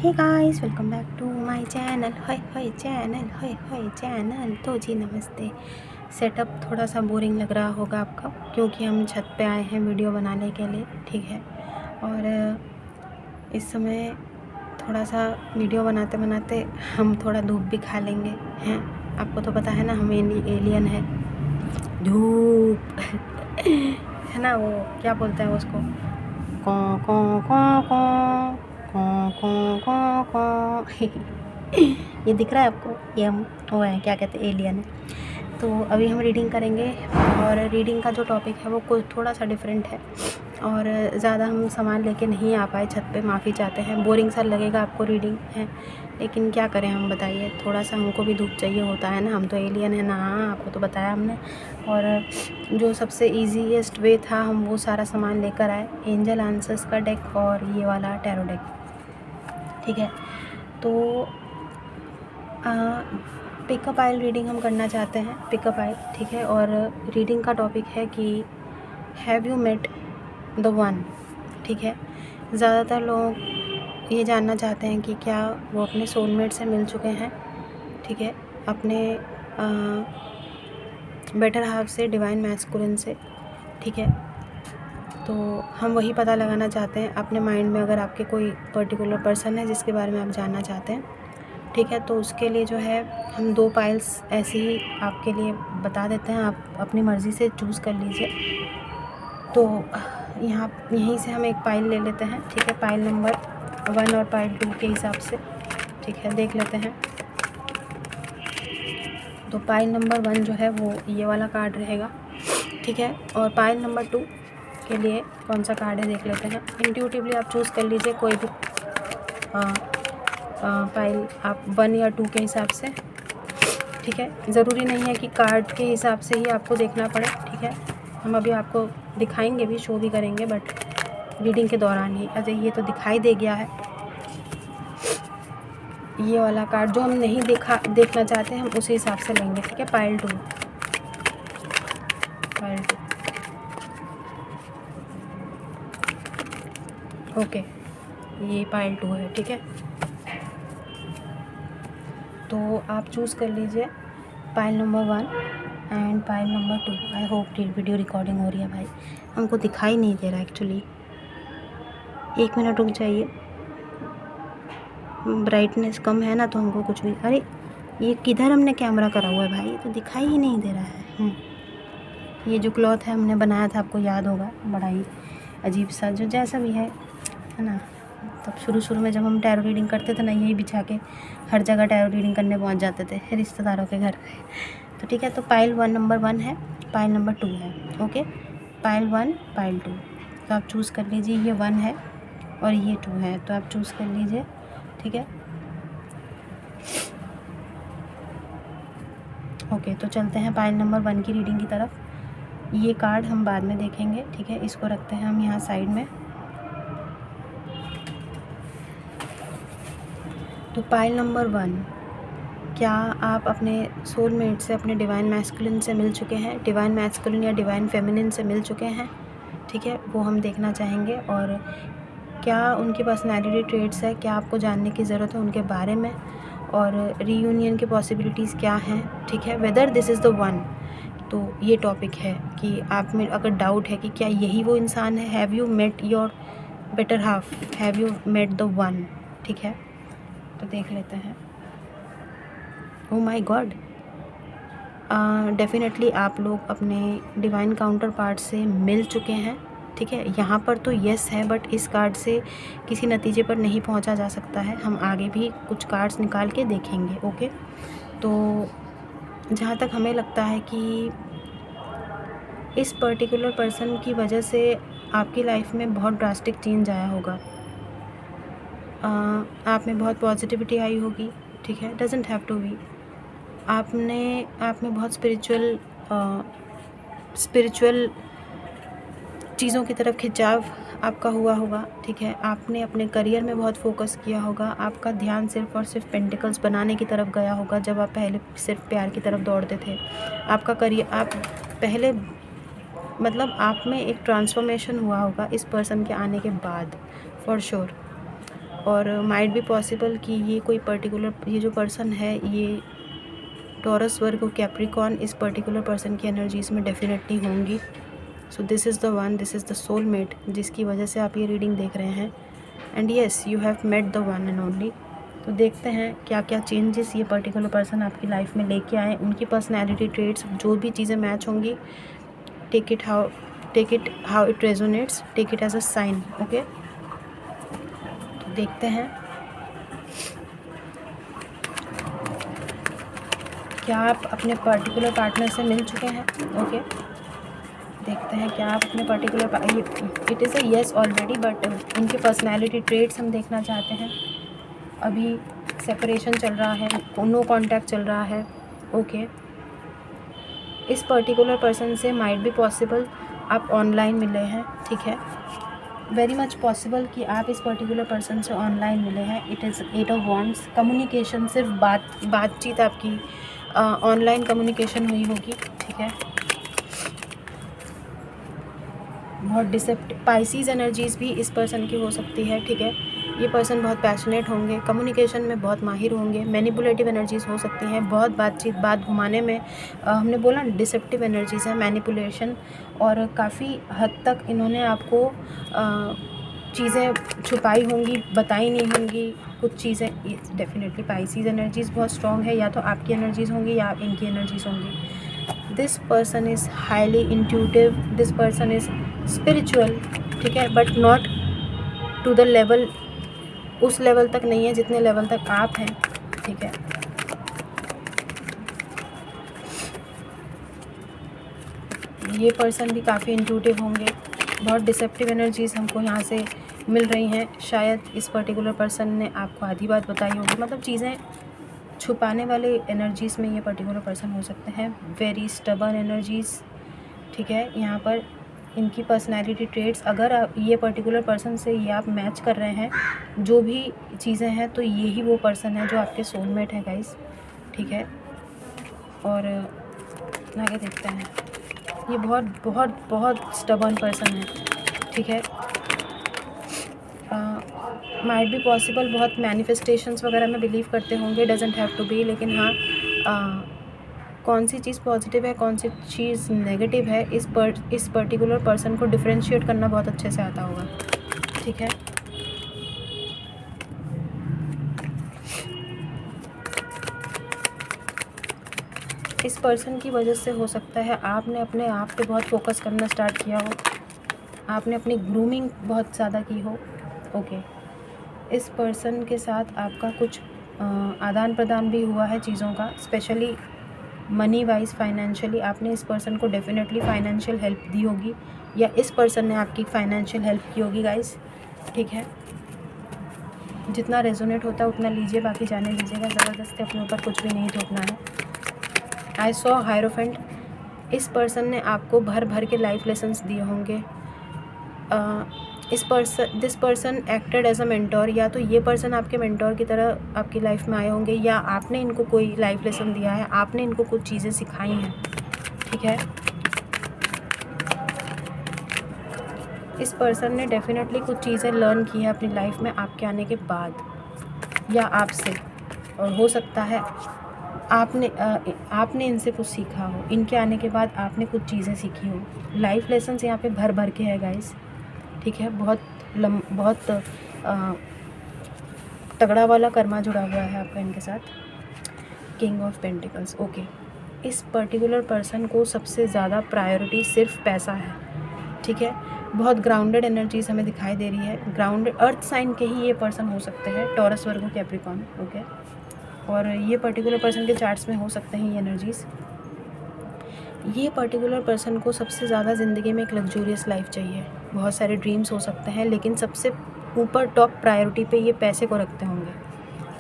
Hey guys, welcome back to my channel. Hi channel. तो जी नमस्ते। सेटअप थोड़ा सा बोरिंग लग रहा होगा आपका, क्योंकि हम छत पे आए हैं वीडियो बनाने के लिए, ठीक है। और इस समय थोड़ा सा वीडियो बनाते बनाते हम थोड़ा धूप भी खा लेंगे हैं। आपको तो पता है ना, हम एलियन है धूप है ना। वो क्या बोलते हैं उसको, कौं कौं कौं कौं कौं कौं कौं कौं ये दिख रहा है आपको, ये हम वो है, क्या कहते हैं, एलियन है। तो अभी हम रीडिंग करेंगे, और रीडिंग का जो टॉपिक है वो कुछ थोड़ा सा डिफरेंट है, और ज़्यादा हम सामान लेके नहीं आ पाए छत पे, माफ़ी चाहते हैं। बोरिंग सा लगेगा आपको रीडिंग है, लेकिन क्या करें हम, बताइए। थोड़ा सा हमको भी धूप चाहिए होता है ना, हम तो एलियन है ना, आपको तो बताया हमने। और जो सबसे ईजीएस्ट वे था, हम वो सारा सामान लेकर आए, एंजल आंसर्स का डेक और ये वाला टैरो डेक, ठीक है। तो पिकअप आइल रीडिंग हम करना चाहते हैं, पिकअप आइल, ठीक है। और रीडिंग का टॉपिक है कि have you met the one, ठीक है। ज़्यादातर लोग ये जानना चाहते हैं कि क्या वो अपने सोलमेट से मिल चुके हैं, ठीक है, अपने बेटर हाफ से, डिवाइन मैस्कुलिन से, ठीक है। तो हम वही पता लगाना चाहते हैं अपने माइंड में, अगर आपके कोई पर्टिकुलर पर्सन है जिसके बारे में आप जानना चाहते हैं, ठीक है। तो उसके लिए जो है हम 2 पाइल्स ऐसे ही आपके लिए बता देते हैं, आप अपनी मर्ज़ी से चूज़ कर लीजिए। तो यहीं से हम एक पाइल ले लेते हैं, ठीक है, पाइल नंबर 1 और पाइल 2 के हिसाब से, ठीक है, देख लेते हैं। तो पाइल नंबर 1 जो है वो ये वाला कार्ड रहेगा, ठीक है। और पाइल नंबर 2 के लिए कौन सा कार्ड है देख लेते हैं। इंट्यूटिवली आप चूज़ कर लीजिए कोई भी पाइल, आप 1 या 2 के हिसाब से, ठीक है। ज़रूरी नहीं है कि कार्ड के हिसाब से ही आपको देखना पड़े, ठीक है। हम अभी आपको दिखाएंगे भी, शो भी करेंगे, बट रीडिंग के दौरान ही। अरे ये तो दिखाई दे गया है, ये वाला कार्ड जो हम नहीं देखना चाहते हैं, हम उसी हिसाब से लेंगे, ठीक है। पाइल 2, ओके, ये पाइल 2 है, ठीक है। तो आप चूज़ कर लीजिए pile number 1 and pile number 2। I hope video recording हो रही है भाई, हमको दिखाई नहीं दे रहा एक्चुअली। 1 मिनट रुक जाइए, ब्राइटनेस कम है ना, तो हमको कुछ भी, अरे ये किधर हमने कैमरा करा हुआ है भाई, तो दिखाई ही नहीं दे रहा है। ये जो क्लॉथ है हमने बनाया था, आपको याद होगा, बड़ा ही अजीब सा, जो जैसा भी है ना। तब शुरू में जब हम टैरो रीडिंग करते थे ना, यही बिछा के हर जगह टैरो रीडिंग करने पहुंच जाते थे रिश्तेदारों के घर। तो ठीक है, तो पाइल 1 नंबर 1 है, पाइल नंबर 2 है, ओके। पाइल 1 पाइल 2, तो आप चूज़ कर लीजिए, ये 1 है और ये 2 है, तो आप चूज़ कर लीजिए, ठीक है। ओके, तो चलते हैं पाइल नंबर 1 की रीडिंग की तरफ। ये कार्ड हम बाद में देखेंगे, ठीक है, इसको रखते हैं हम यहाँ साइड में। तो पाइल नंबर 1, क्या आप अपने सोलमेट से, अपने डिवाइन मैस्कुलिन से मिल चुके हैं, डिवाइन मैस्कुलिन या डिवाइन फेमिनिन से मिल चुके हैं, ठीक है, वो हम देखना चाहेंगे। और क्या उनकी पर्सनैलिटी ट्रेट्स है, क्या आपको जानने की ज़रूरत है उनके बारे में, और रीयूनियन की पॉसिबिलिटीज़ क्या हैं, ठीक है, whether this is the one. तो ये टॉपिक है कि आप में अगर डाउट है कि क्या यही वो इंसान है, have you met your better half, have you met the one, ठीक है। तो देख लेते हैं। ओह माय गॉड, डेफिनेटली आप लोग अपने डिवाइन काउंटर पार्ट से मिल चुके हैं, ठीक है। यहाँ पर तो येस है, बट इस कार्ड से किसी नतीजे पर नहीं पहुँचा जा सकता है, हम आगे भी कुछ कार्ड्स निकाल के देखेंगे, ओके। तो जहाँ तक हमें लगता है कि इस पर्टिकुलर पर्सन की वजह से आपकी लाइफ में बहुत ड्रास्टिक चेंज आया होगा, आप में बहुत पॉजिटिविटी आई होगी, ठीक है, डजंट हैव टू बी। आप में बहुत स्पिरिचुअल चीज़ों की तरफ खिंचाव आपका हुआ होगा, ठीक है। आपने अपने करियर में बहुत फोकस किया होगा, आपका ध्यान सिर्फ़ और सिर्फ पेंटिकल्स बनाने की तरफ गया होगा, जब आप पहले सिर्फ प्यार की तरफ दौड़ते थे। आपका करियर, आप पहले, मतलब आप में एक ट्रांसफॉर्मेशन हुआ होगा इस पर्सन के आने के बाद, फॉर श्योर। और माइट बी पॉसिबल कि ये कोई पर्टिकुलर, ये जो पर्सन है ये टॉरस, वर्गो, कैप्रिकॉर्न, इस पर्टिकुलर पर्सन की एनर्जीज़ में डेफिनेटली होंगी। So this is the one, this is the soulmate जिसकी वजह से आप ये रीडिंग देख रहे हैं। And yes, you have met the one and only. तो देखते हैं क्या क्या चेंजेस ये पर्टिकुलर पर्सन आपकी लाइफ में लेके आए, उनकी पर्सनैलिटी ट्रेट्स, जो भी चीज़ें मैच होंगी, take it how it resonates, take it as a sign. Okay, तो देखते हैं क्या आप अपने पर्टिकुलर पार्टनर से मिल चुके हैं। ओके, देखते हैं क्या आप अपने particular, it is a yes already, but उनके पर्सनैलिटी ट्रेट्स हम देखना चाहते हैं। अभी सेपरेशन चल रहा है, नो कॉन्टैक्ट चल रहा है। ओके, इस पर्टिकुलर पर्सन से माइट बी पॉसिबल आप ऑनलाइन मिले हैं। ठीक है, वेरी मच पॉसिबल कि आप इस पर्टिकुलर पर्सन से ऑनलाइन मिले हैं। It is 8 of wands. Communication, सिर्फ बातचीत आपकी ऑनलाइन कम्युनिकेशन हुई होगी। ठीक है, बहुत पाइसीज़ एनर्जीज़ भी इस पर्सन की हो सकती है। ठीक है, ये पर्सन बहुत पैशनेट होंगे, कम्युनिकेशन में बहुत माहिर होंगे, मैनिपुलेटिव एनर्जीज़ हो सकती हैं, बहुत बातचीत, बात घुमाने में, हमने बोला डिसेप्टिव एनर्जीज़ है, मैनिपुलेशन, और काफ़ी हद तक इन्होंने आपको चीज़ें छुपाई होंगी, बताई नहीं होंगी कुछ चीज़ें। डेफिनेटली पाइसीज़ एनर्जीज़ बहुत स्ट्रॉन्ग है, या तो आपकी एनर्जीज़ होंगी या इनकी एनर्जीज़ होंगी। This person is highly intuitive, this person is spiritual. ठीक है, but not to the level, उस लेवल तक नहीं है जितने लेवल तक आप हैं। ठीक है, ये पर्सन भी काफ़ी इंट्यूटिव होंगे। बहुत डिसेप्टिव एनर्जीज़ हमको यहाँ से मिल रही हैं। शायद इस पर्टिकुलर पर्सन ने आपको आधी बात बताई होगी, मतलब चीज़ें छुपाने वाले एनर्जीज़ में ये पर्टिकुलर पर्सन हो सकते हैं। Very stubborn energies. ठीक है, यहाँ पर इनकी पर्सनैलिटी ट्रेट्स, अगर ये पर्टिकुलर पर्सन से ये आप मैच कर रहे हैं, जो भी चीज़ें हैं, तो यही वो पर्सन है जो आपके सोलमेट है गाइस। ठीक है, और आगे देखते हैं। ये बहुत बहुत बहुत स्टबर्न पर्सन है। ठीक है, माइट बी पॉसिबल बहुत मैनिफेस्टेशंस वगैरह में बिलीव करते होंगे, डजेंट हैव टू बी, लेकिन हाँ, कौन सी चीज़ पॉजिटिव है, कौन सी चीज़ नेगेटिव है, इस पर्टिकुलर पर्सन को डिफरेंशिएट करना बहुत अच्छे से आता होगा। ठीक है, इस पर्सन की वजह से हो सकता है आपने अपने आप पे बहुत फोकस करना स्टार्ट किया हो, आपने अपनी ग्रूमिंग बहुत ज़्यादा की हो। ओके, इस पर्सन के साथ आपका कुछ आदान प्रदान भी हुआ है चीज़ों का, स्पेशली मनी वाइज, फाइनेंशियली। आपने इस पर्सन को डेफिनेटली फाइनेंशियल हेल्प दी होगी, या इस पर्सन ने आपकी फाइनेंशियल हेल्प की होगी गाइस। ठीक है, जितना रेजोनेट होता है उतना लीजिए, बाकी जाने दीजिएगा, ज़बरदस्ती अपने ऊपर कुछ भी नहीं थोपना है। I saw hierophant. इस पर्सन ने आपको भर भर के लाइफ लेसन्स दिए होंगे। This person acted as a mentor, या तो ये पर्सन आपके मेंटोर की तरह आपकी लाइफ में आए होंगे, या आपने इनको कोई लाइफ लेसन दिया है, आपने इनको कुछ चीज़ें सिखाई हैं। ठीक है, इस पर्सन ने डेफिनेटली कुछ चीज़ें लर्न की है अपनी लाइफ में आपके आने के बाद, या आपसे, और हो सकता है आपने इनसे कुछ सीखा हो, इनके आने के बाद आपने कुछ चीज़ें सीखी हो। लाइफ लेसन्स यहाँ पे भर भर के है गाइस। ठीक है, बहुत तगड़ा वाला कर्मा जुड़ा हुआ है आपका इनके साथ। King of pentacles. ओके, इस पर्टिकुलर पर्सन को सबसे ज़्यादा प्रायोरिटी सिर्फ पैसा है। ठीक है, बहुत ग्राउंडेड एनर्जीज हमें दिखाई दे रही है। ग्राउंडेड अर्थ साइन के ही ये पर्सन हो सकते हैं, टॉरस, वर्गो, कैप्रिकॉर्न। ओके, और ये पर्टिकुलर पर्सन के चार्ट्स में हो सकते हैं ये एनर्जीज़। ये पर्टिकुलर पर्सन को सबसे ज़्यादा ज़िंदगी में एक लग्जूरियस लाइफ चाहिए, बहुत सारे ड्रीम्स हो सकते हैं, लेकिन सबसे ऊपर टॉप प्रायोरिटी पे ये पैसे को रखते होंगे।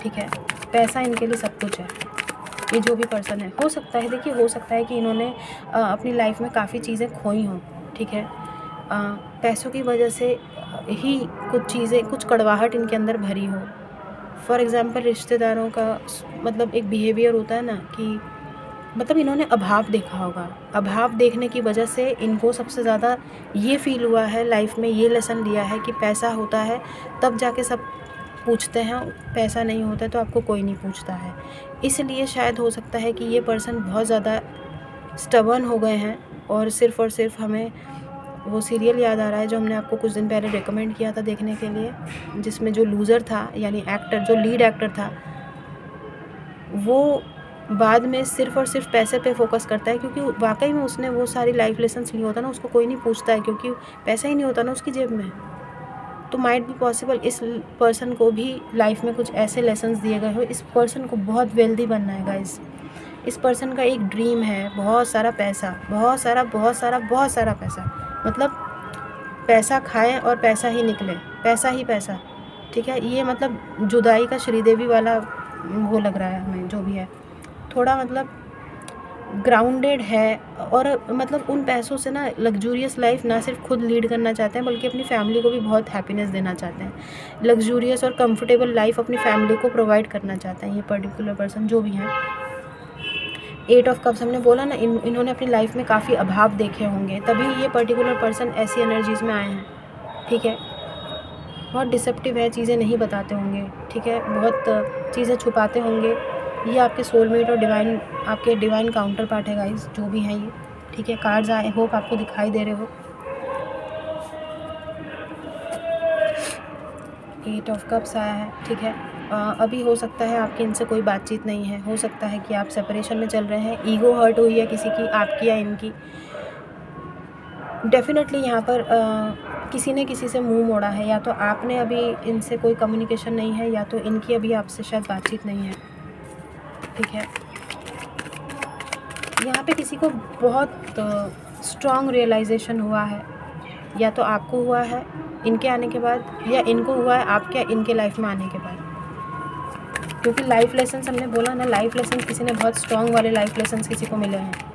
ठीक है, पैसा इनके लिए सब कुछ है। ये जो भी पर्सन है, हो सकता है, देखिए, हो सकता है कि इन्होंने अपनी लाइफ में काफ़ी चीज़ें खोई हों। ठीक है, पैसों की वजह से ही कुछ चीज़ें, कुछ कड़वाहट इनके अंदर भरी हो। फॉर एग्ज़ाम्पल, रिश्तेदारों का मतलब एक बिहेवियर होता है ना, कि मतलब इन्होंने अभाव देखा होगा। अभाव देखने की वजह से इनको सबसे ज़्यादा ये फील हुआ है लाइफ में, ये लेसन लिया है कि पैसा होता है तब जाके सब पूछते हैं, पैसा नहीं होता तो आपको कोई नहीं पूछता है। इसलिए शायद हो सकता है कि ये पर्सन बहुत ज़्यादा स्टबर्न हो गए हैं और सिर्फ़ हमें वो सीरियल याद आ रहा है जो हमने आपको कुछ दिन पहले रिकमेंड किया था देखने के लिए, जिसमें जो लूज़र था यानी एक्टर, जो लीड एक्टर था, वो बाद में सिर्फ़ और सिर्फ पैसे पे फोकस करता है, क्योंकि वाकई में उसने वो सारी लाइफ लेसन्स लिए होता ना, उसको कोई नहीं पूछता है क्योंकि पैसा ही नहीं होता ना उसकी जेब में। तो माइट बी पॉसिबल इस पर्सन को भी लाइफ में कुछ ऐसे लेसन्स दिए गए हो। इस पर्सन को बहुत वेल्दी बनना है गाइस। इस पर्सन का एक ड्रीम है बहुत सारा पैसा, बहुत सारा पैसा, मतलब पैसा खाए और पैसा ही निकले, पैसा ही पैसा, ठीक है। ये मतलब जुदाई का श्रीदेवी वाला वो लग रहा है हमें, जो भी है थोड़ा मतलब ग्राउंडेड है, और मतलब उन पैसों से ना लग्जूरियस लाइफ ना सिर्फ खुद लीड करना चाहते हैं बल्कि अपनी फैमिली को भी बहुत हैप्पीनेस देना चाहते हैं। लग्जूरियस और कंफर्टेबल लाइफ अपनी फैमिली को प्रोवाइड करना चाहते हैं ये पर्टिकुलर पर्सन जो भी हैं। 8 ऑफ कप्स हमने बोला ना, इन्होंने अपनी लाइफ में काफ़ी अभाव देखे होंगे, तभी ये पर्टिकुलर पर्सन ऐसी एनर्जीज़ में आए हैं, ठीक है। बहुत डिसेप्टिव है, चीज़ें नहीं बताते होंगे, ठीक है, बहुत चीज़ें छुपाते होंगे। ये आपके सोलमेट और डिवाइन, आपके डिवाइन काउंटर पार्ट है गाइस, जो भी हैं ये, ठीक है। कार्ड्स आई होप आपको दिखाई दे रहे हो। 8 ऑफ कप्स आया है, ठीक है। अभी हो सकता है आपकी इनसे कोई बातचीत नहीं है, हो सकता है कि आप सेपरेशन में चल रहे हैं, ईगो हर्ट हुई है किसी की, आपकी या इनकी। डेफिनेटली यहाँ पर किसी ने किसी से मुंह मोड़ा है, या तो आपने अभी इनसे कोई कम्युनिकेशन नहीं है, या तो इनकी अभी आपसे शायद बातचीत नहीं है, ठीक है। यहाँ पे किसी को बहुत स्ट्रॉन्ग रियलाइजेशन हुआ है, या तो आपको हुआ है इनके आने के बाद, या इनको हुआ है आपके इनके लाइफ में आने के बाद, क्योंकि लाइफ लेसन्स हमने बोला ना, लाइफ लेसन्स किसी ने बहुत स्ट्रॉन्ग वाले लाइफ लेसन्स किसी को मिले हैं।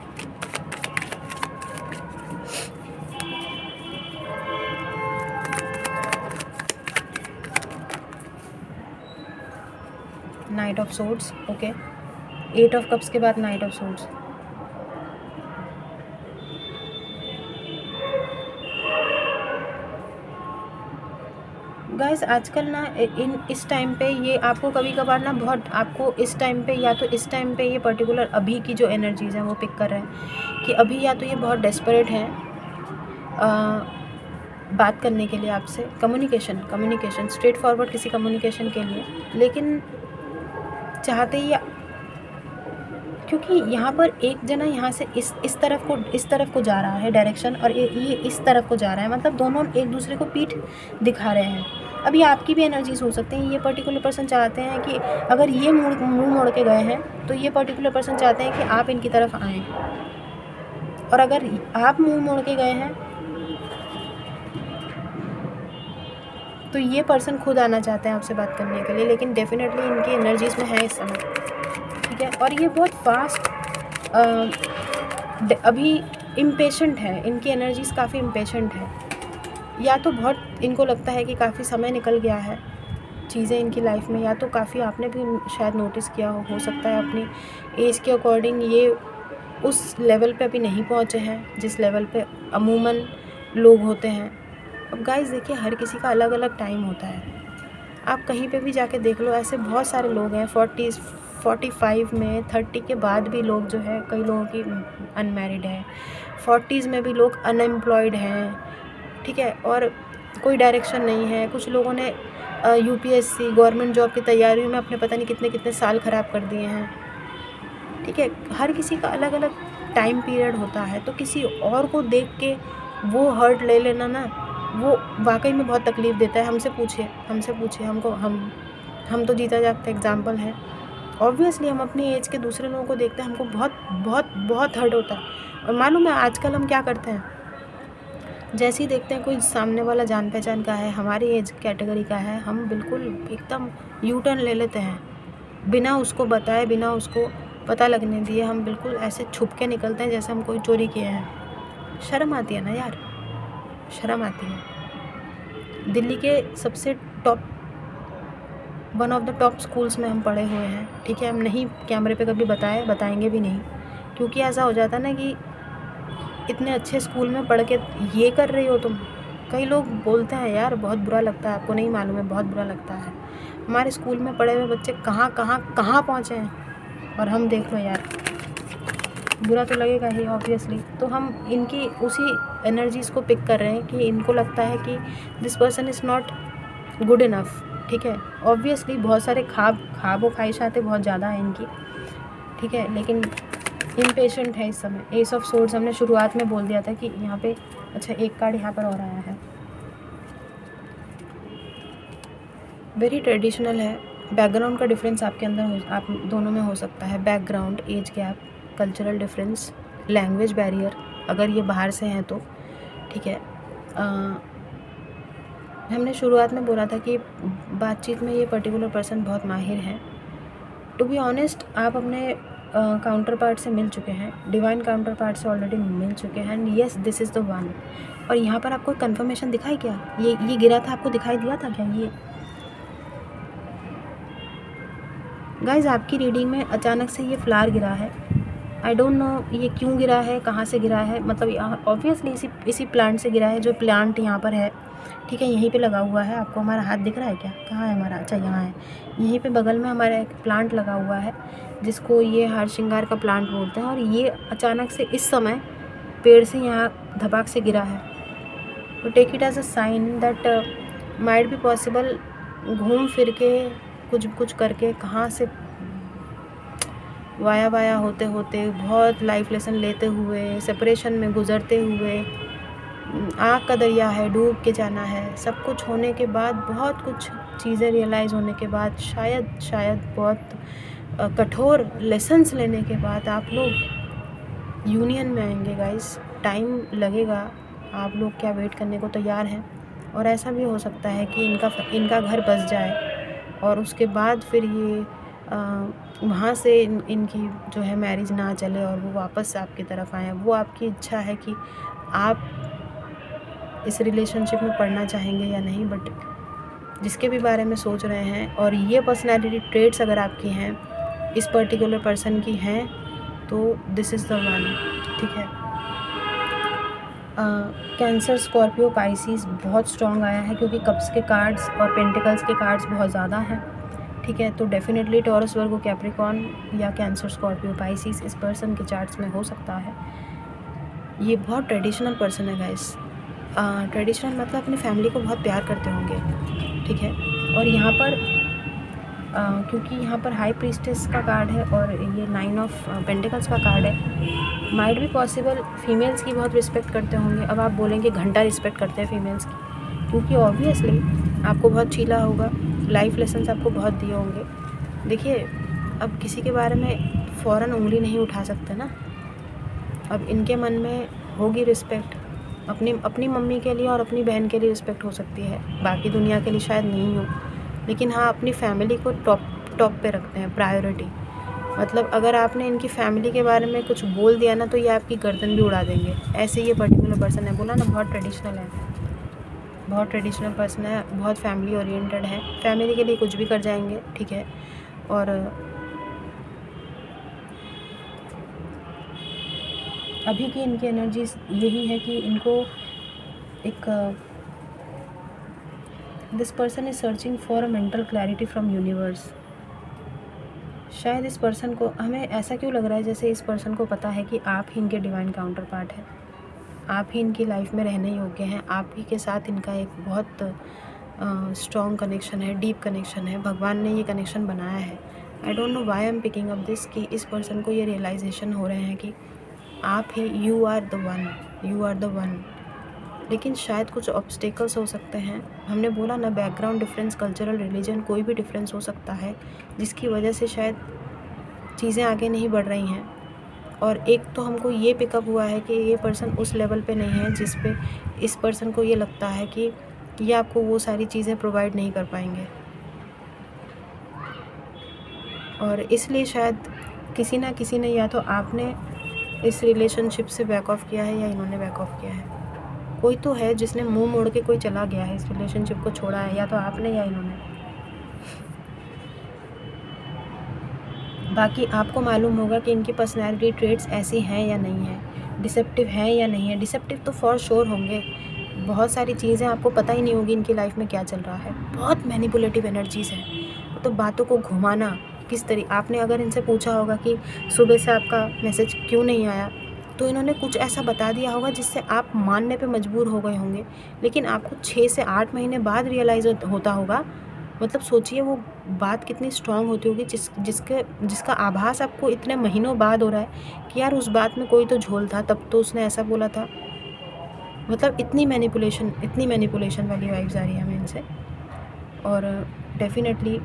Night of swords, okay. 8 of cups के बाद नाइट ऑफ सोर्ड्स। गाइस आजकल ना इस टाइम पे ये आपको कभी कभार ना बहुत, आपको इस टाइम पे, या तो इस टाइम पे ये पर्टिकुलर अभी की जो एनर्जीज़ हैं वो पिक कर रहे हैं कि अभी या तो ये बहुत डेस्परेट हैं बात करने के लिए आपसे, कम्युनिकेशन स्ट्रेट फॉरवर्ड किसी कम्युनिकेशन के लिए, लेकिन चाहते ही, क्योंकि यहाँ पर एक जना यहाँ से इस तरफ को जा रहा है डायरेक्शन, और ये इस तरफ को जा रहा है, मतलब दोनों एक दूसरे को पीठ दिखा रहे हैं। अभी आपकी भी एनर्जीज हो सकते हैं, ये पर्टिकुलर पर्सन चाहते हैं कि अगर ये मुंह मोड़ के गए हैं तो ये पर्टिकुलर पर्सन चाहते हैं कि आप इनकी तरफ आएँ, और अगर आप मुंह मोड़ के गए हैं तो ये पर्सन खुद आना चाहते हैं आपसे बात करने के लिए, लेकिन डेफिनेटली इनकी एनर्जीज़ में है इस समय, ठीक है। और ये बहुत फास्ट अभी इम्पेशेंट है, इनकी एनर्जीज़ काफ़ी इम्पेशेंट है, या तो बहुत इनको लगता है कि काफ़ी समय निकल गया है चीज़ें इनकी लाइफ में, या तो काफ़ी आपने भी शायद नोटिस किया हो सकता है अपनी एज के अकॉर्डिंग ये उस लेवल पे अभी नहीं पहुँचे हैं जिस लेवल पे अमूमन लोग होते हैं। अब गाइस देखिए, हर किसी का अलग अलग टाइम होता है, आप कहीं पे भी जाके देख लो, ऐसे बहुत सारे लोग हैं 40s 45 में, 30 के बाद भी लोग जो है, कई लोगों की अनमैरिड है, 40s में भी लोग अनएम्प्लॉयड हैं, ठीक है, और कोई डायरेक्शन नहीं है। कुछ लोगों ने UPSC गवर्नमेंट जॉब की तैयारियों में अपने पता नहीं कितने कितने साल ख़राब कर दिए हैं, ठीक है। हर किसी का अलग अलग टाइम पीरियड होता है, तो किसी और को देख के वो हर्ट ले लेना ना, वो वाकई में बहुत तकलीफ़ देता है। हमसे पूछिए, हम तो जीता जागता एग्जाम्पल है। ऑब्वियसली हम अपनी एज के दूसरे लोगों को देखते हैं, हमको बहुत बहुत बहुत हर्ट होता है। और मालूम है आजकल हम क्या करते हैं, जैसे ही देखते हैं कोई सामने वाला जान पहचान का है, हमारी एज कैटेगरी का है, हम बिल्कुल एकदम यू टर्न ले लेते हैं, बिना उसको बताए, बिना उसको पता लगने दिए, हम बिल्कुल ऐसे छुप के निकलते हैं जैसे हम कोई चोरी किए हैं। शर्म आती है ना यार, शर्म आती है। दिल्ली के सबसे top, one of the top schools में हम पढ़े हुए हैं, ठीक है। हम नहीं कैमरे पे कभी बताएंगे भी नहीं, क्योंकि ऐसा हो जाता है ना कि इतने अच्छे स्कूल में पढ़ के ये कर रही हो तुम। कई लोग बोलते हैं यार, बहुत बुरा लगता है, आपको नहीं मालूम है, बहुत बुरा लगता है। हमारे स्कूल में पढ़े हुए बच्चे कहाँ कहाँ कहाँ पहुँचे हैं, और हम देख लो यार, बुरा तो लगेगा ही ऑब्वियसली। तो हम इनकी उसी एनर्जीज़ को पिक कर रहे हैं कि इनको लगता है कि this person is not good enough, ठीक है। ऑब्वियसली बहुत सारे ख्वाब ख्वाहिशातें बहुत ज़्यादा है इनकी, ठीक है, लेकिन इम्पेशेंट है इस समय। एस ऑफ सोर्ड्स हमने शुरुआत में बोल दिया था कि यहाँ पे, अच्छा एक कार्ड यहाँ पर और आया है, वेरी ट्रेडिशनल है। बैकग्राउंड का डिफरेंस आपके अंदर आप दोनों में हो सकता है, background, age gap, cultural difference, language barrier, अगर ये बाहर से हैं तो, ठीक है। हमने शुरुआत में बोला था कि बातचीत में ये पर्टिकुलर पर्सन बहुत माहिर हैं। टू बी ऑनेस्ट, आप अपने काउंटर पार्ट से मिल चुके हैं, डिवाइन काउंटर पार्ट से ऑलरेडी मिल चुके हैं, and yes this is the one. और यहाँ पर आपको कन्फर्मेशन दिखाई क्या, ये गिरा था, आपको दिखाई दिया था क्या? ये गाइज आपकी रीडिंग में अचानक से ये फ्लावर गिरा है। आई डोंट नो ये क्यों गिरा है, कहाँ से गिरा है, मतलब ऑब्वियसली इसी प्लांट से गिरा है, जो प्लांट यहाँ पर है, ठीक है, यहीं पे लगा हुआ है। आपको हमारा हाथ दिख रहा है क्या? कहाँ है हमारा? अच्छा यहाँ है, यहीं पे बगल में हमारा एक प्लांट लगा हुआ है, जिसको ये हार श्रृंगार का प्लांट बोलते हैं। और ये अचानक से इस समय पेड़ से यहाँ धपाक से गिरा है। तो take it as a sign that might be possible, घूम फिर के कुछ करके कहाँ से वाया होते होते, बहुत लाइफ लेसन लेते हुए, सेपरेशन में गुजरते हुए, आग का दरिया है, डूब के जाना है, सब कुछ होने के बाद, बहुत कुछ चीज़ें रियलाइज़ होने के बाद, शायद बहुत कठोर लेसन्स लेने के बाद आप लोग यूनियन में आएंगे। गाइस टाइम लगेगा, आप लोग क्या वेट करने को तैयार हैं? और ऐसा भी हो सकता है कि इनका घर बस जाए और उसके बाद फिर ये वहाँ से इनकी जो है मैरिज ना चले और वो वापस आपकी तरफ आए। वो आपकी इच्छा है कि आप इस रिलेशनशिप में पढ़ना चाहेंगे या नहीं, बट जिसके भी बारे में सोच रहे हैं, और ये पर्सनैलिटी ट्रेट्स अगर आपकी हैं, इस पर्टिकुलर पर्सन की हैं, तो दिस इज़ द वन, ठीक है। कैंसर, स्कॉर्पियो, पाइसिस बहुत स्ट्रॉन्ग आया है, क्योंकि कप्स के कार्ड्स और पेंटिकल्स के कार्ड्स बहुत ज़्यादा हैं, ठीक है। तो डेफिनेटली टॉरस, वर्गो, कैप्रिकॉर्न या कैंसर, स्कॉर्पियो, पाइसिस इस पर्सन के चार्ट्स में हो सकता है। ये बहुत ट्रेडिशनल पर्सन है गाइस। ट्रेडिशनल मतलब अपनी फैमिली को बहुत प्यार करते होंगे, ठीक है। और यहाँ पर क्योंकि यहाँ पर हाई प्रीस्टेस का कार्ड है और ये 9 ऑफ पेंटिकल्स का कार्ड है, माइट भी पॉसिबल फीमेल्स की बहुत रिस्पेक्ट करते होंगे। अब आप बोलेंगे घंटा रिस्पेक्ट करते हैं फीमेल्स की, क्योंकि ऑब्वियसली आपको बहुत छीला होगा, लाइफ लेसन्स आपको बहुत दिए होंगे। देखिए, अब किसी के बारे में फ़ौरन उंगली नहीं उठा सकते ना। अब इनके मन में होगी रिस्पेक्ट, अपनी मम्मी के लिए और अपनी बहन के लिए रिस्पेक्ट हो सकती है, बाकी दुनिया के लिए शायद नहीं हो, लेकिन हाँ अपनी फैमिली को टॉप पे रखते हैं, प्रायोरिटी। मतलब अगर आपने इनकी फैमिली के बारे में कुछ बोल दिया ना, तो ये आपकी गर्दन भी उड़ा देंगे। ऐसे ये पर्टिकुलर पर्सन है, बोला ना बहुत ट्रेडिशनल है, बहुत ट्रेडिशनल पर्सन है, बहुत फैमिली ओरिएंटेड है, फैमिली के लिए कुछ भी कर जाएंगे, ठीक है। और अभी की इनकी एनर्जीज यही है कि इनको एक this person is searching for a mental clarity from universe. शायद इस पर्सन को, हमें ऐसा क्यों लग रहा है जैसे इस पर्सन को पता है कि आप ही इनके डिवाइन काउंटर पार्ट हैं, आप ही इनकी लाइफ में रहने योग्य हैं, आप ही के साथ इनका एक बहुत स्ट्रॉन्ग कनेक्शन है, डीप कनेक्शन है, भगवान ने ये कनेक्शन बनाया है। I don't know why I am picking up this, कि इस पर्सन को ये रियलाइजेशन हो रहे हैं कि आप ही, you are the one, you are the one. लेकिन शायद कुछ ऑब्स्टेकल्स हो सकते हैं। हमने बोला ना, बैकग्राउंड डिफरेंस, कल्चरल, रिलीजन, कोई भी डिफरेंस हो सकता है, जिसकी वजह से शायद चीज़ें आगे नहीं बढ़ रही हैं। और एक तो हमको ये पिकअप हुआ है कि ये पर्सन उस लेवल पे नहीं है जिस पे इस पर्सन को ये लगता है कि ये आपको वो सारी चीज़ें प्रोवाइड नहीं कर पाएंगे, और इसलिए शायद किसी ना किसी ने, या तो आपने इस रिलेशनशिप से बैक ऑफ किया है या इन्होंने बैक ऑफ किया है। कोई तो है जिसने मुंह मोड़ के कोई चला गया है, इस रिलेशनशिप को छोड़ा है, या तो आपने या इन्होंने। बाकी आपको मालूम होगा कि इनकी पर्सनैलिटी ट्रेट्स ऐसी हैं या नहीं है, डिसेप्टिव हैं या नहीं है। डिसेप्टिव तो फॉर श्योर होंगे, बहुत सारी चीज़ें आपको पता ही नहीं होगी इनकी लाइफ में क्या चल रहा है, बहुत मैनिपुलेटिव एनर्जीज़ हैं, तो बातों को घुमाना किस तरीके, आपने अगर इनसे पूछा होगा कि सुबह से आपका मैसेज क्यों नहीं आया, तो इन्होंने कुछ ऐसा बता दिया होगा जिससे आप मानने पे मजबूर हो गए होंगे, लेकिन आपको 6 से 8 महीने बाद रियलाइज़ होता होगा। मतलब सोचिए वो बात कितनी स्ट्रॉन्ग होती होगी जिसका आभास आपको इतने महीनों बाद हो रहा है कि यार उस बात में कोई तो झोल था, तब तो उसने ऐसा बोला था। मतलब इतनी मैनिपुलेशन वाली वाइब्स आ रही है हमें इनसे। और डेफिनेटली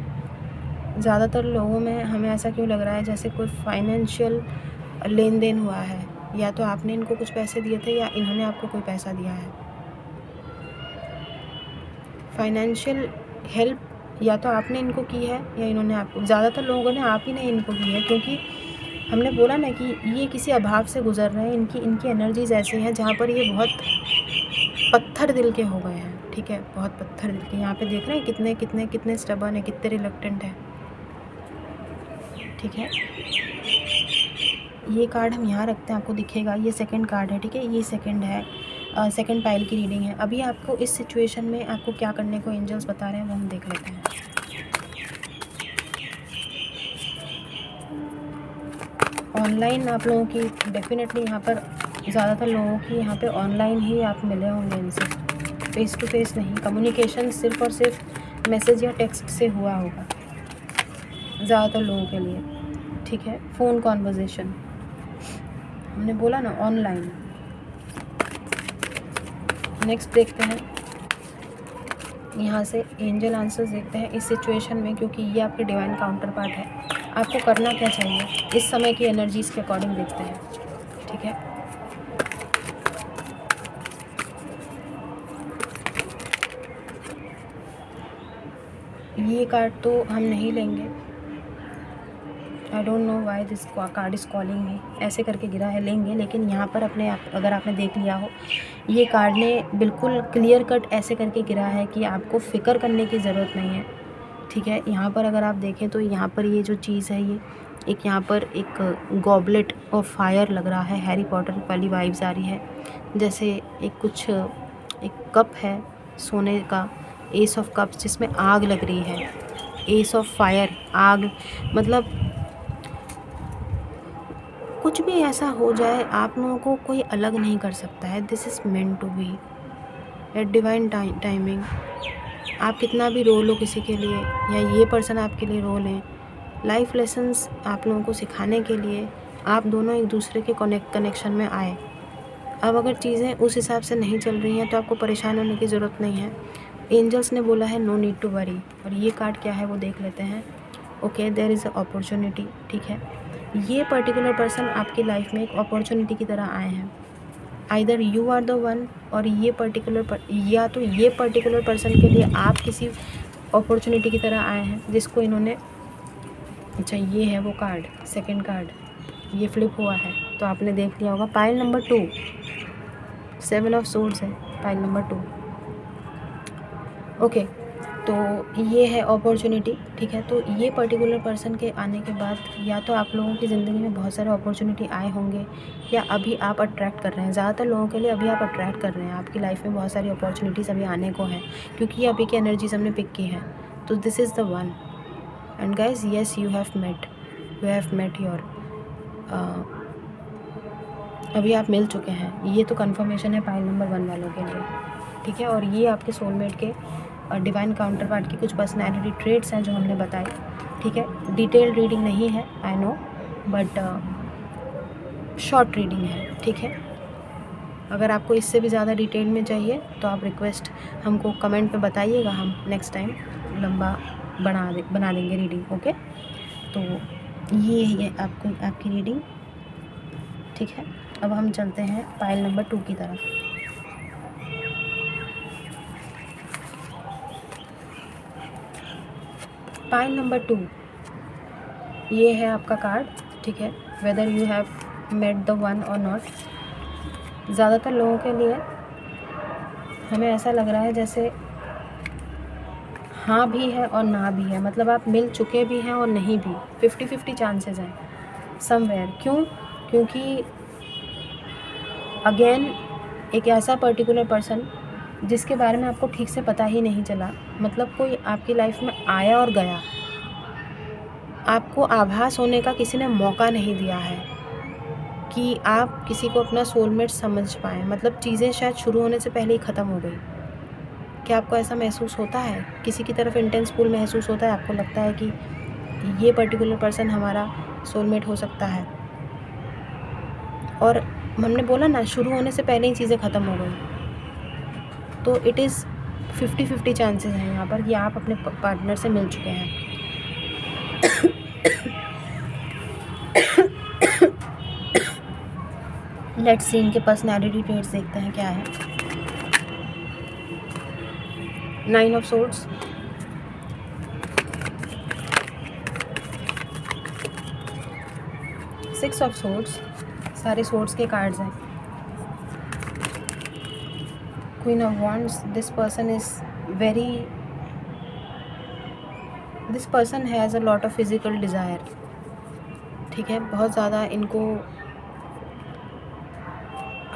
ज़्यादातर लोगों में हमें ऐसा क्यों लग रहा है जैसे कोई फाइनेंशियल लेन देन हुआ है, या तो आपने इनको कुछ पैसे दिए थे या इन्होंने आपको कोई पैसा दिया है। फाइनेंशियल हेल्प या तो आपने इनको की है या इन्होंने आपको, ज़्यादातर लोगों ने आप ही ने इनको की है, क्योंकि हमने बोला ना कि ये किसी अभाव से गुजर रहे हैं। इनकी एनर्जीज ऐसी हैं जहाँ पर ये बहुत पत्थर दिल के हो गए हैं, ठीक है, बहुत पत्थर दिल के। यहाँ पे देख रहे हैं कितने कितने कितने स्टबर्न है, कितने रिलक्टेंट है, ठीक है। ये कार्ड हम यहाँ रखते हैं, आपको दिखेगा, ये सेकंड कार्ड है, ठीक है, ये सेकंड है, सेकंड पाइल की रीडिंग है। अभी आपको इस सिचुएशन में आपको क्या करने को एंजल्स बता रहे हैं वो हम देख लेते हैं। ऑनलाइन आप लोगों की डेफिनेटली यहाँ पर ज़्यादातर लोगों की यहाँ पे ऑनलाइन ही आप मिले होंगे इनसे, फेस टू फेस नहीं। कम्युनिकेशन सिर्फ़ और सिर्फ मैसेज या टेक्स्ट से हुआ होगा ज़्यादातर लोगों के लिए, ठीक है। फ़ोन कॉन्वर्जेसन हमने बोला ना, ऑनलाइन। नेक्स्ट देखते हैं, यहाँ से एंजल आंसर्स देखते हैं इस सिचुएशन में, क्योंकि ये आपके डिवाइन काउंटर पार्ट है। आपको करना क्या चाहिए इस समय की एनर्जीज़ के अकॉर्डिंग देखते हैं, ठीक है। ये कार्ड तो हम नहीं लेंगे, I don't know why this card is calling me, ऐसे करके गिरा है, लेंगे। लेकिन यहाँ पर अपने आप अगर आपने देख लिया हो, ये कार्ड ने बिल्कुल क्लियर कट ऐसे करके गिरा है कि आपको फ़िक्र करने की ज़रूरत नहीं है, ठीक है। यहाँ पर अगर आप देखें तो यहाँ पर ये जो चीज़ है, ये एक यहाँ पर एक गॉबलेट ऑफ फायर लग रहा है, हैरी पॉटर वाली वाइब्स आ रही है। जैसे एक कप है सोने का, एस ऑफ कप्स, जिसमें आग लग रही है, एस ऑफ फायर, आग। मतलब कुछ भी ऐसा हो जाए आप लोगों को कोई अलग नहीं कर सकता है। This is meant to be at divine timing. आप कितना भी रो लो किसी के लिए, या ये पर्सन आपके लिए रो लें, लाइफ लेसन्स आप लोगों को सिखाने के लिए आप दोनों एक दूसरे के कनेक्शन में आए। अब अगर चीज़ें उस हिसाब से नहीं चल रही हैं तो आपको परेशान होने की ज़रूरत नहीं है। एंजल्स ने बोला है नो नीड टू वरी। और ये कार्ड क्या है वो देख लेते हैं। Okay, there is a opportunity, ठीक है। ये पर्टिकुलर पर्सन आपकी लाइफ में एक अपॉर्चुनिटी की तरह आए हैं। Either you are the one, और ये पर्टिकुलर पर्सन के लिए आप किसी अपॉर्चुनिटी की तरह आए हैं जिसको इन्होंने, अच्छा ये है वो कार्ड, सेकंड कार्ड ये फ्लिप हुआ है तो आपने देख लिया होगा। पाइल नंबर 2, 7 ऑफ सोर्ड्स है पाइल नंबर 2। ओके, तो ये है अपॉर्चुनिटी, ठीक है। तो ये पर्टिकुलर पर्सन के आने के बाद या तो आप लोगों की ज़िंदगी में बहुत सारे अपॉर्चुनिटी आए होंगे, या अभी आप अट्रैक्ट कर रहे हैं। ज़्यादातर लोगों के लिए अभी आप अट्रैक्ट कर रहे हैं, आपकी लाइफ में बहुत सारी अपॉर्चुनिटीज़ अभी आने को हैं, क्योंकि ये अभी की एनर्जीज हमने पिक की हैं। तो this is the one. And guys, yes, you have met your, अभी आप मिल चुके हैं। ये तो कन्फर्मेशन है पाइल नंबर 1 वालों के लिए, ठीक है। और ये आपके सोलमेट के और डिवाइन काउंटर पार्ट की कुछ पर्सनैलिटी ट्रेट्स हैं जो हमने बताए, ठीक है। डिटेल रीडिंग नहीं है, I know, but short reading है, ठीक है। अगर आपको इससे भी ज़्यादा डिटेल में चाहिए तो आप रिक्वेस्ट हमको कमेंट में बताइएगा, हम नेक्स्ट टाइम लंबा बना देंगे रीडिंग, ओके। तो ये है आपकी रीडिंग, ठीक है। अब हम चलते हैं पाइल नंबर 2 की तरफ। पाइल नंबर 2, ये है आपका कार्ड, ठीक है। Whether you have met the one और नॉट। ज़्यादातर लोगों के लिए हमें ऐसा लग रहा है जैसे हाँ भी है और ना भी है, मतलब आप मिल चुके भी हैं और नहीं भी, 50-50 चांसेस हैं समवेयर। क्यों? क्योंकि अगेन एक ऐसा पर्टिकुलर पर्सन जिसके बारे में आपको ठीक से पता ही नहीं चला, मतलब कोई आपकी लाइफ में आया और गया, आपको आभास होने का किसी ने मौका नहीं दिया है कि आप किसी को अपना सोलमेट समझ पाएँ। मतलब चीज़ें शायद शुरू होने से पहले ही ख़त्म हो गई। क्या आपको ऐसा महसूस होता है? किसी की तरफ इंटेंस पुल महसूस होता है? आपको लगता है कि ये पर्टिकुलर पर्सन हमारा सोलमेट हो सकता है? और हमने बोला ना, शुरू होने से पहले ही चीज़ें ख़त्म हो गई। तो इट इज़ 50-50 चांसेस हैं यहाँ पर कि आप अपने पार्टनर से मिल चुके हैं। लेट्स सी इनके पर्सनैलिटी ट्रेट्स देखते हैं क्या है। 9 ऑफ सोर्ड्स, 6 ऑफ सोर्ड्स, सारे सोर्ड्स के कार्ड्स हैं। Queen of wands, this person has a lot of physical desire. ठीक है, बहुत ज़्यादा इनको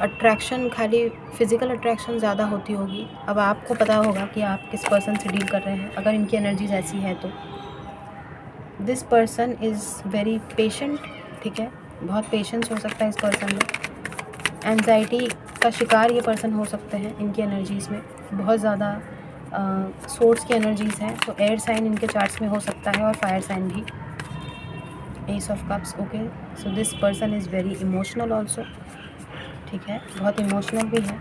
अट्रैक्शन, खाली फिज़िकल अट्रैक्शन ज़्यादा होती होगी। अब आपको पता होगा कि आप किस पर्सन से डील कर रहे हैं, अगर इनकी एनर्जीज ऐसी है तो। This person is very patient. ठीक है, बहुत पेशेंस हो सकता है इस पर्सन में। एंजाइटी का शिकार ये पर्सन हो सकते हैं इनकी एनर्जीज़ में। बहुत ज़्यादा सोर्स की एनर्जीज़ हैं, तो एयर साइन इनके चार्ट्स में हो सकता है और फायर साइन भी। S of cups, okay. So this person is very emotional also. ठीक है, बहुत इमोशनल भी है।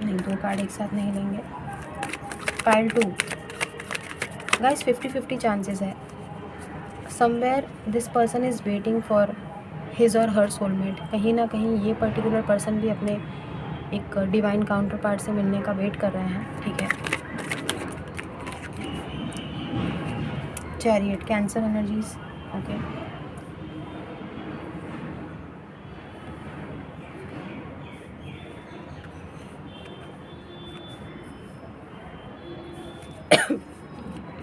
नहीं, 2 कार्ड एक साथ नहीं लेंगे। पाइल 2 गाइस, 50-50 चांसेस है। Somewhere this person is waiting for his और हर सोलमेट। कहीं ना कहीं ये पर्टिकुलर पर्सन भी अपने एक डिवाइन काउंटर पार्ट से मिलने का वेट कर रहे हैं। ठीक है, चैरियट, कैंसर एनर्जीज, ओके।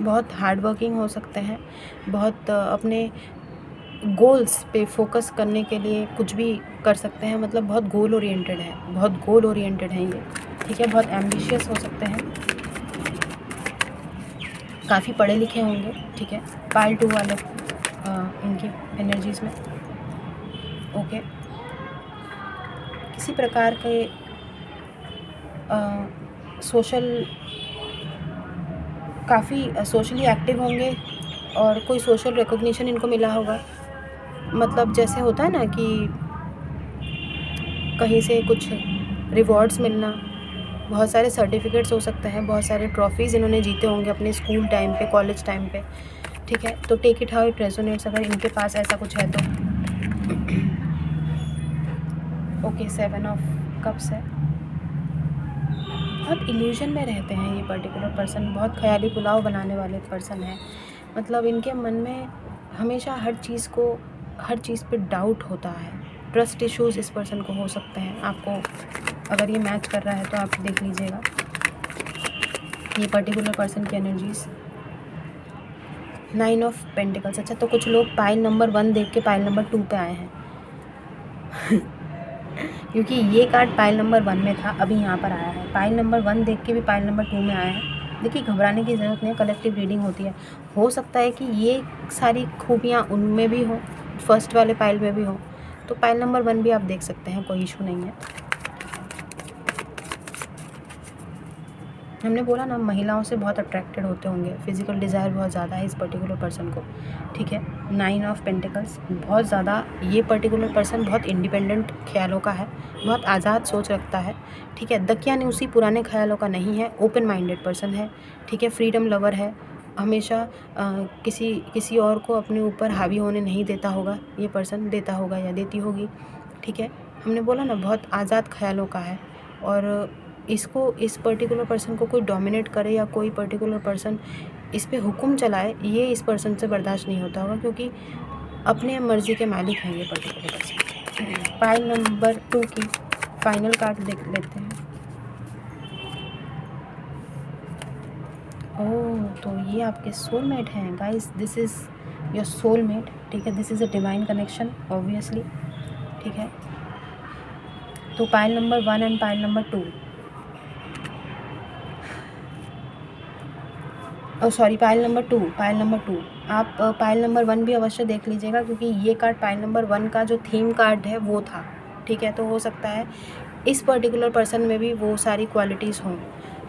बहुत हार्ड वर्किंग हो सकते हैं, बहुत अपने गोल्स पे फोकस करने के लिए कुछ भी कर सकते हैं। मतलब बहुत गोल ओरिएंटेड है, बहुत गोल ओरिएंटेड है ये। ठीक है, बहुत एम्बिशियस हो सकते हैं, काफ़ी पढ़े लिखे होंगे। ठीक है, पाइल 2 वाले इनकी एनर्जीज़ में, ओके। किसी प्रकार के काफ़ी सोशली एक्टिव होंगे और कोई सोशल रिकॉग्निशन इनको मिला होगा। मतलब जैसे होता है ना कि कहीं से कुछ रिवॉर्ड्स मिलना, बहुत सारे सर्टिफिकेट्स हो सकते हैं, बहुत सारे ट्रॉफीज़ इन्होंने जीते होंगे अपने स्कूल टाइम पे, कॉलेज टाइम पे। ठीक है, तो take it how it resonates अगर इनके पास ऐसा कुछ है तो। ओके, 7 ऑफ कप्स है। बहुत इल्यूजन में रहते हैं ये पर्टिकुलर पर्सन, बहुत ख्याली पुलाव बनाने वाले पर्सन है। मतलब इनके मन में हमेशा हर चीज़ पे डाउट होता है। ट्रस्ट इश्यूज़ इस पर्सन को हो सकते हैं। आपको अगर ये मैच कर रहा है तो आप देख लीजिएगा ये पर्टिकुलर पर्सन की एनर्जीज़। 9 ऑफ पेंटिकल्स, अच्छा, तो कुछ लोग पाइल नंबर 1 देख के पाइल नंबर 2 पे आए हैं। क्योंकि ये कार्ड पाइल नंबर 1 में था, अभी यहाँ पर आया है। पाइल नंबर 1 देख के भी पाइल नंबर 2 में आया है। देखिए, घबराने की ज़रूरत नहीं है, कलेक्टिव रीडिंग होती है। हो सकता है कि ये सारी खूबियाँ उनमें भी हों, फर्स्ट वाले पाइल में भी हों, तो पाइल नंबर 1 भी आप देख सकते हैं, कोई इशू नहीं है। हमने बोला ना, महिलाओं से बहुत अट्रैक्टेड होते होंगे, फिजिकल डिज़ायर बहुत ज़्यादा है इस पर्टिकुलर पर्सन को। ठीक है, 9 ऑफ पेंटिकल्स, बहुत ज़्यादा ये पर्टिकुलर पर्सन बहुत इंडिपेंडेंट ख्यालों का है, बहुत आज़ाद सोच रखता है। ठीक है, दकियानूसी पुराने ख्यालों का नहीं है, ओपन माइंडेड पर्सन है। ठीक है, फ्रीडम लवर है, हमेशा किसी और को अपने ऊपर हावी होने नहीं देता होगा ये पर्सन, देता होगा या देती होगी। ठीक है, हमने बोला ना, बहुत आज़ाद ख्यालों का है। और इस पर्टिकुलर पर्सन को कोई डोमिनेट करे या कोई पर्टिकुलर पर्सन इस पे हुक्म चलाए, ये इस पर्सन से बर्दाश्त नहीं होता होगा, क्योंकि अपने मर्ज़ी के मालिक हैं ये पर्टिकुलर पर्सन। पाइल नंबर 2 की फाइनल कार्ड देख लेते हैं। ओह, तो ये आपके सोलमेट हैं guys, this is your soulmate. ठीक है, this is a divine connection obviously. ठीक है, तो pile number 1 and pile number 2, sorry, pile number 2 आप पाइल नंबर 1 भी अवश्य देख लीजिएगा, क्योंकि ये कार्ड पाइल नंबर 1 का जो थीम कार्ड है वो था, ठीक है। तो हो सकता है इस पर्टिकुलर पर्सन में भी वो सारी क्वालिटीज़ हों।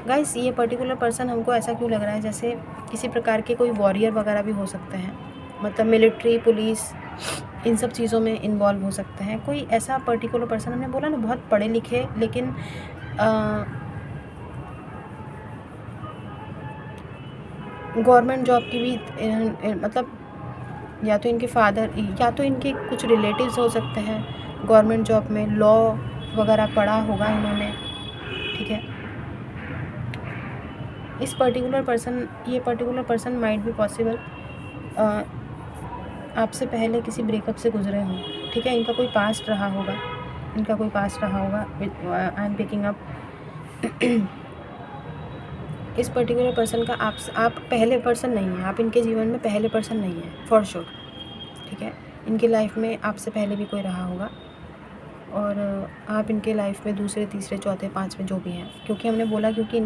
गाइस, ये पर्टिकुलर पर्सन हमको ऐसा क्यों लग रहा है जैसे किसी प्रकार के कोई वॉरियर वगैरह भी हो सकते हैं, मतलब मिलिट्री, पुलिस, इन सब चीज़ों में इन्वॉल्व हो सकते हैं। कोई ऐसा पर्टिकुलर पर्सन, हमने बोला ना बहुत पढ़े लिखे, लेकिन गवर्नमेंट जॉब की भी मतलब या तो इनके फादर या तो इनके कुछ रिलेटिव्स हो सकते हैं गवर्नमेंट जॉब में, लॉ वगैरह पढ़ा होगा इन्होंने, ठीक है। ये पर्टिकुलर पर्सन माइट भी पॉसिबल आपसे पहले किसी ब्रेकअप से गुजरे हों, ठीक है। इनका कोई पास्ट रहा होगा, आई एम पिकिंग अप। इस पर्टिकुलर पर्सन का आप पहले पर्सन नहीं हैं, आप इनके जीवन में पहले पर्सन नहीं हैं फॉर श्योर, ठीक है। इनकी लाइफ में आपसे पहले भी कोई रहा होगा, और आप इनके लाइफ में दूसरे, तीसरे, चौथे, पाँचवें जो भी हैं, क्योंकि हमने बोला क्योंकि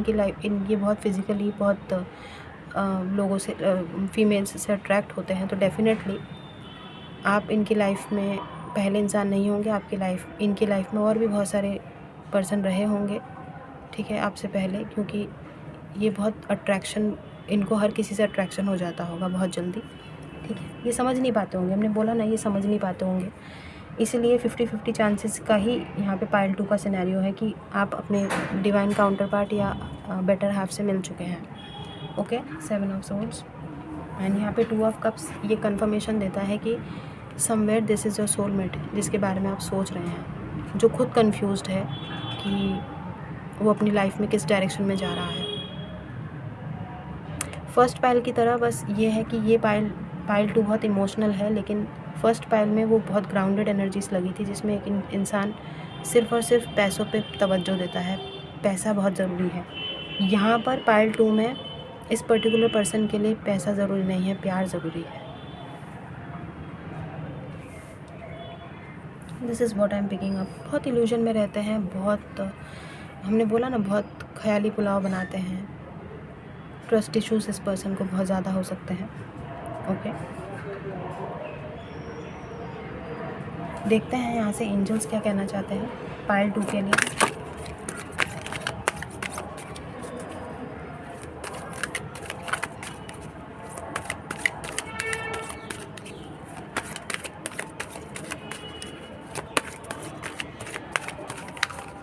ये बहुत फिज़िकली बहुत लोगों से, फीमेल्स से अट्रैक्ट होते हैं, तो डेफिनेटली आप इनकी लाइफ में पहले इंसान नहीं होंगे। इनकी लाइफ में और भी बहुत सारे पर्सन रहे होंगे, ठीक है, आपसे पहले, क्योंकि ये बहुत अट्रैक्शन, इनको हर किसी से अट्रैक्शन हो जाता होगा बहुत जल्दी, ठीक है। ये समझ नहीं पाते होंगे, हमने बोला ना ये समझ नहीं पाते होंगे, इसलिए 50-50 चांसेस का ही यहाँ पे पाइल 2 का सिनेरियो है कि आप अपने डिवाइन काउंटर पार्ट या बेटर हाफ से मिल चुके हैं, ओके। 7 ऑफ सोर्ड्स एंड यहाँ पे 2 ऑफ कप्स ये कंफर्मेशन देता है कि somewhere this is your soulmate, जिसके बारे में आप सोच रहे हैं, जो खुद कंफ्यूज्ड है कि वो अपनी लाइफ में किस डायरेक्शन में जा रहा है। फर्स्ट पाइल की तरह बस ये है कि ये पाइल 2 बहुत इमोशनल है, लेकिन फर्स्ट पाइल में वो बहुत ग्राउंडेड एनर्जीज लगी थी, जिसमें एक इंसान सिर्फ़ और सिर्फ पैसों पे तवज्जो देता है, पैसा बहुत ज़रूरी है। यहाँ पर पाइल 2 में इस पर्टिकुलर पर्सन के लिए पैसा ज़रूरी नहीं है, प्यार ज़रूरी है। This is what I am picking up. बहुत इल्यूजन में रहते हैं, बहुत, हमने बोला ना, बहुत ख्याली पुलाव बनाते हैं। ट्रस्ट इश्यूज़ इस पर्सन को बहुत ज़्यादा हो सकते हैं, ओके। देखते हैं यहाँ से एंजल्स क्या कहना चाहते हैं पाइल 2 के लिए।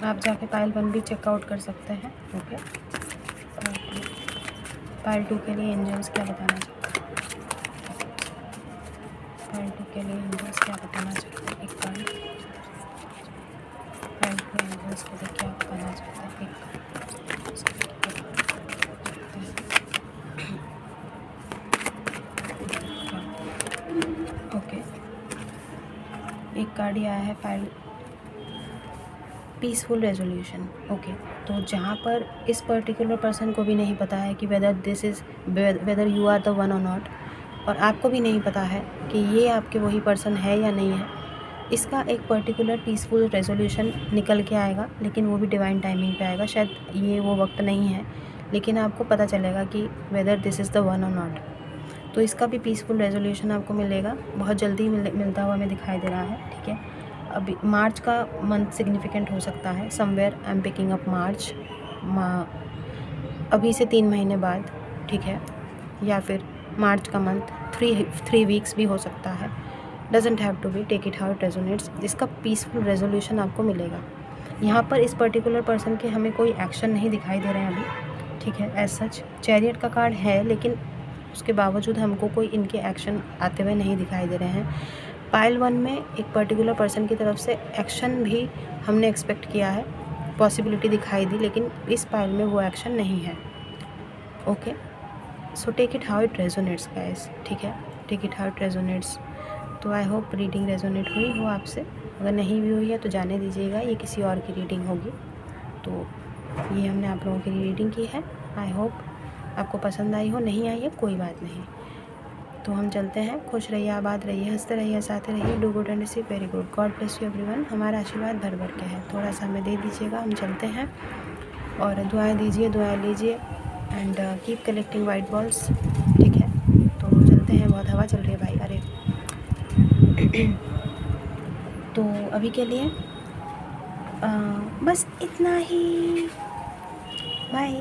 आप जाके पाइल 1 भी चेकआउट कर सकते हैं, ओके। पाइल 2 के लिए एंजल्स क्या बताना चाहते हैं, पाइल 2 के लिए एंजल्स क्या बताना चाहते हैं, एक पाइल 2 एंजल्स के लिए क्या बताना चाहते हैं, ओके। एक कार्ड आया है पाइल पीसफुल रेजोल्यूशन, ओके। तो जहाँ पर इस पर्टिकुलर पर्सन को भी नहीं पता है कि whether you are the one और नॉट, और आपको भी नहीं पता है कि ये आपके वही पर्सन है या नहीं है, इसका एक पर्टिकुलर पीसफुल रेजोल्यूशन निकल के आएगा, लेकिन वो भी डिवाइन टाइमिंग पे आएगा। शायद ये वो वक्त नहीं है, लेकिन आपको पता चलेगा कि whether this is the one और नॉट। तो इसका भी पीसफुल रेजोल्यूशन आपको मिलेगा, बहुत जल्दी मिलता हुआ हमें दिखाई दे रहा है, ठीक है। अभी मार्च का मंथ सिग्निफिकेंट हो सकता है, somewhere I am picking up March, अभी से 3 महीने बाद, ठीक है, या फिर मार्च का मंथ 3 वीक्स भी हो सकता है। Doesn't have to be, take it how it resonates. इसका पीसफुल रेजोल्यूशन आपको मिलेगा। यहाँ पर इस पर्टिकुलर पर्सन के हमें कोई एक्शन नहीं दिखाई दे रहे हैं अभी, ठीक है। एज सच चैरियट का कार्ड है, लेकिन उसके बावजूद हमको कोई इनके एक्शन आते हुए नहीं दिखाई दे रहे हैं। पाइल 1 में एक पर्टिकुलर पर्सन की तरफ से एक्शन भी हमने एक्सपेक्ट किया है, पॉसिबिलिटी दिखाई दी, लेकिन इस पाइल में वो एक्शन नहीं है, okay. So take it how it resonates guys, ठीक है, take it how it resonates. तो आई होप रीडिंग रेजोनेट हुई हो आपसे, अगर नहीं भी हुई है तो जाने दीजिएगा, ये किसी और की रीडिंग होगी। तो ये हमने आप लोगों की रीडिंग की है, आई होप आपको पसंद आई हो, नहीं आई है कोई बात नहीं। तो हम चलते हैं, खुश रहिए, आबाद रहिए, हंसते रहिए, साथ रहिए, do good and receive very good, God bless you everyone. हमारा आशीर्वाद भर भर के है, थोड़ा सा हमें दे दीजिएगा, हम चलते हैं, और दुआएं दीजिए, दुआएं लीजिए, and keep collecting white balls, ठीक है। तो चलते हैं, बहुत हवा चल रही है भाई, अरे तो अभी के लिए बस इतना ही, बाय।